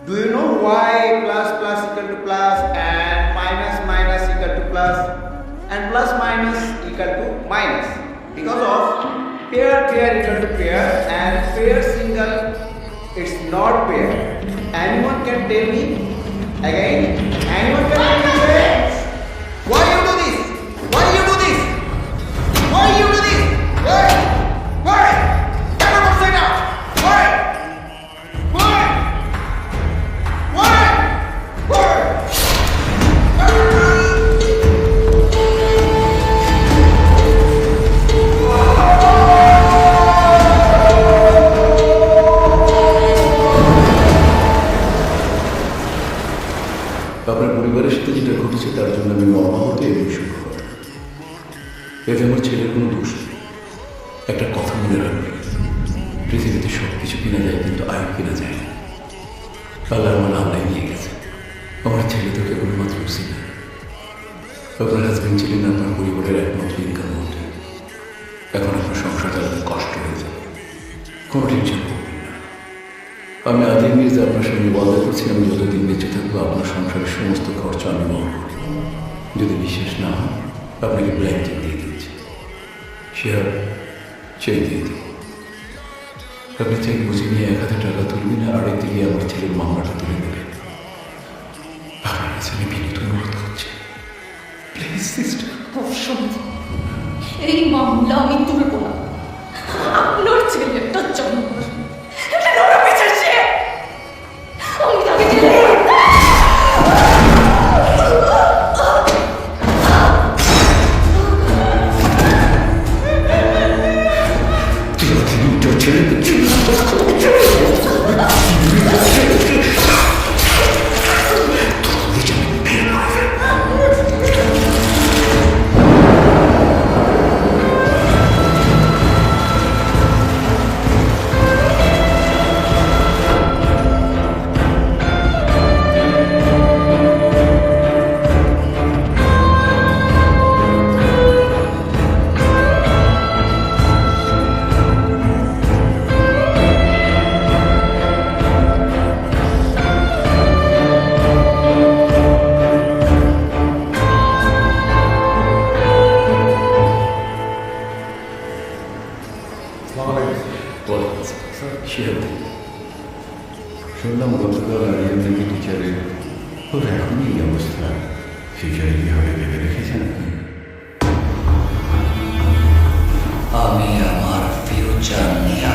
Do you know why plus plus equal to plus and minus minus equal to plus and plus minus equal to minus? Because of pair pair equal to pair and pair single it's not pair. Anyone can tell me again? Anyone can tell me again? Why you do this? Why you do this? Why you do this? Why? Why? Everyone say now. Why? Why? Why? Why? আপনার পরিবারের সাথে যেটা ঘটেছে তার জন্য আমি মর্মাহত এবং সুখবর। এতে আমার ছেলের কোনো দোষ নেই। একটা কথা মনে রাখবেন, পৃথিবীতে সব কিছু কিনা যায় কিন্তু আয়ু কিনা যায় না। আল্লাহ আমার আল্লাহ নিয়ে গেছে। আমার ছেলে তো কেবলমাত্র ছিল। আপনার হাজবেন্ড ছিলেন আপনার পরিবারের একমাত্র ইনকাম মন্ত্রী। এখন আপনার সংসার চালাতে কষ্ট হয়ে যাবে, কোনো টেনশন করবেন না। আমি আদিল মির্জা আপনার সঙ্গে ওয়াদা করছি, আমি যতদিন বেঁচে থাকবো আপনার সংসারের সমস্ত খরচ আমি বহন করব। যদি বিশ্বাস না হয় আপনাকে ব্ল্যাঙ্ক চেক দিয়ে দিচ্ছি, শেয়ার চেক দিয়ে দিই। আপনি চেক বুঝে নিয়ে 1,000 টাকা তুলবেন আর একদিকে আমার ছেলের মামলাটা তুলে দেবেন। আপনার কাছে আমি বিনীত অনুরোধ করছি, প্লিজ সিস্টার। অসম্ভব, এই মামলা আমি তুলব না। আপনার ছেলেটা জন্ম আমি তাকে জেলে শুনলাম গতকাল আরিয়ান নাকি টিচারের ওর এখনই এই অবস্থা। ফিউচারে কি হবে ভেবে রেখেছেন? আমি আমার ফিউচার নিয়ে